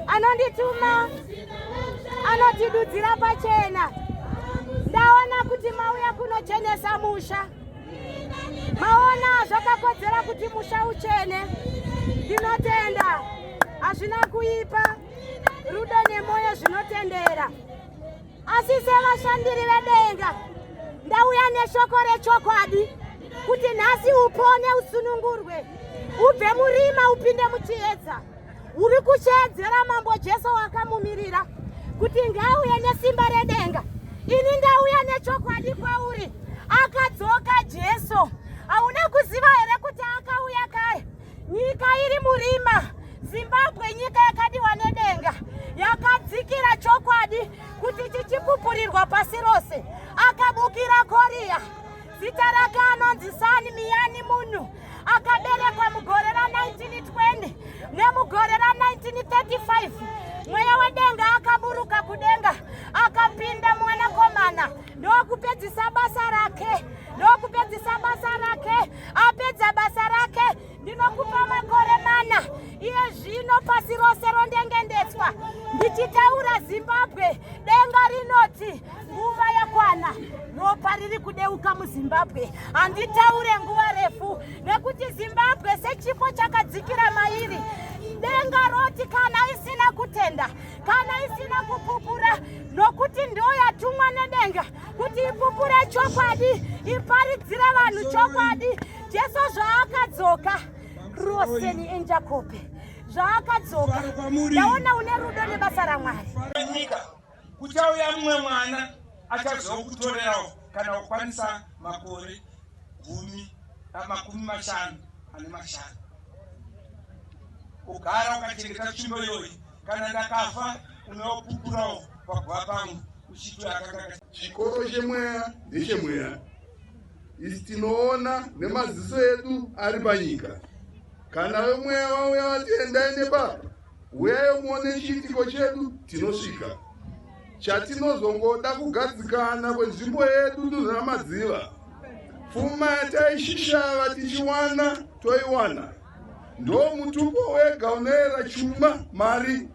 Anondituma anotidudzira pachena. Ndaona kuti mauya kunochenesa musha. Maona zvakakodzera kuti musha uchene. Ndinotenda hazvina kuipa, rudo nemoyo zvinotendera. Asi sevashandiri vedenga ndauya neshoko rechokwadi kuti nhasi upone usunungurwe, ubve murima upinde muchiedza. Uri kushedzera mambo Jesu wakamumirira kuti ngauye nesimba redenga. Ini ndauya nechokwadi kwauri. Akadzoka Jesu. Hauna kuziva here kuti akauya kaya? Nyika iri murima. Zimbabwe nyika yakadiwa nedenga. Yakadzikira chokwadi kuti chichipupurirwa pasi rose. Akabukira Korea. Zita rake anonzi Sani Miyani Munu. Akaberekwa mugore ra1920 nemugore ra1935. Mweya wedenga akaburuka kudenga, akapinda mwanakomana. Ndokupedzisa basa rake, ndokupedzisa basa rake. Apedza basa rake, ndinokupa makore mana. Iye zvino pasi rose rondengendetswa. Ndichitaura Zimbabwe, denga rinoti nguva yakwana. Ropa riri kudeuka muZimbabwe. Handitaure nguva refu nekuti Zimbabwe sechipo chakadzikira mairi. Denga roti kana isina kutenda, kana isina kupupura, nokuti ndo yatumwa nedenga kuti ipupure chokwadi, iparidzire vanhu chokwadi. Jesu zvaakadzoka rose ni enjakope. Zvaakadzoka. Ndaona une rudo nebasa raMwari. Nyika kuchauya mumwe mwana achazokutorerawo kana kukwanisa makore 15 ane mashanu. Kugara ukachengeta tsvimbo iyoyi, kana ndakafa unopupurawo pagwa pangu uchiti akanga. Chikoro chemweya ndechemweya. Isi tinoona nemaziso edu ari panyika. Kana vemweya vauya vati endai nebaba, uyai muone chiitiko chedu, tinosvika. Chatinozongoda kugadzikana kwenzvimbo yedu tinomadziva. Pfuma yataishishava tichiwana toiwana. Ndo mutupo wega unoera chuma mari.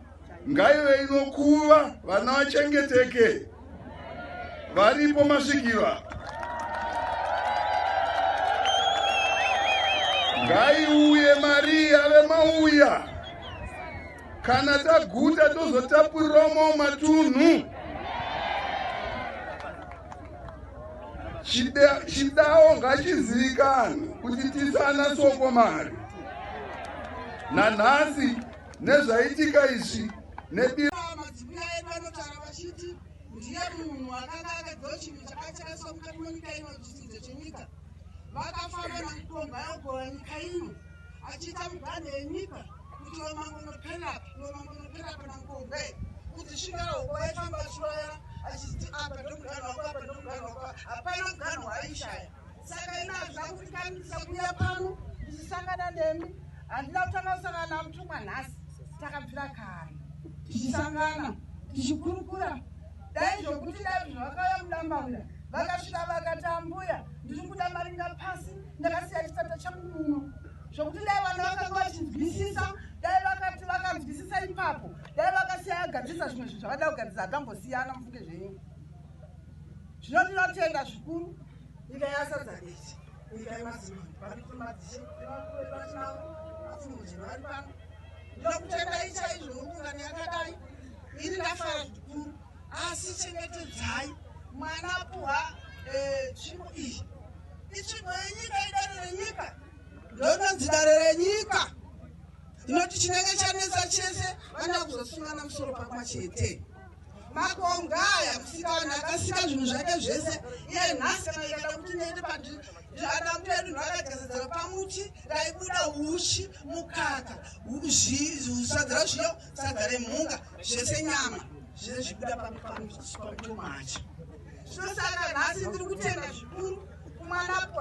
Ngaive inokuva vana vachengeteke. Varipo masvikiva. ngaiuye Maria vemauya kana taguta tozotapurirawo matunhu chidawo ngachizivikane kuti tisana soko mari nanhasi nezvaitika izvi madzimai edu anotaura vachiti ndiye munhu akanga akagaro chinhu chakachaiswa mukati menyika ino chidzidzo chenyika vakafamba namikomba yagova nyika ino achiita mugane yenyika kuti omangonopera namukombe kuti svingarogo vaifamba chiwaya achiti apa ndomugano wako apa ndomugano wako hapana mugano waaishaya saka ino hazvina kuti kandisa kuya pano tichisangana nemi handina kutanga kusangana namutumwa nhasi takabvira kare tichisangana tichikurukura dai zvokuti dai zvakauya mudambauya vakasvika vakati ambuya ndiri kuda maringa pasi ndakasiya chisata changu muno zvokuti dai vanhu vakanga vachinzwisisa dai vakati vakanzwisisa ipapo dai vakasiya agadzisa zvimwe zvinhu zvavada kugadzisa hatambosiyana mufunge zvenyu zvino ndinotenda zvikuru nyika yasadza desi nyika yemadzimambo varikutomadzishevatinavo vafunguziro vari pano ndinokutenda ichaizvo ungano yakadai ini ndafara zvikuru asi chengetedzai mwana puha tsvimbo iyi itsvimbo yenyika idare renyika ndononzi dare renyika inoti chinenge chanetsa chese vanoda kuzosungana musoro pamwe chete makonga aya musikana akasika zvinhu zvake zvese iye nhasi kana ikaenda kuti neende ana mbuya edu akagezedzera pamuti raibuda uchi mukaka sadza zviyo sadza remhunga zvese nyama zvese zvikuda pamutoma acho. Saka nhasi ndiri kutenda zvikuru kumwana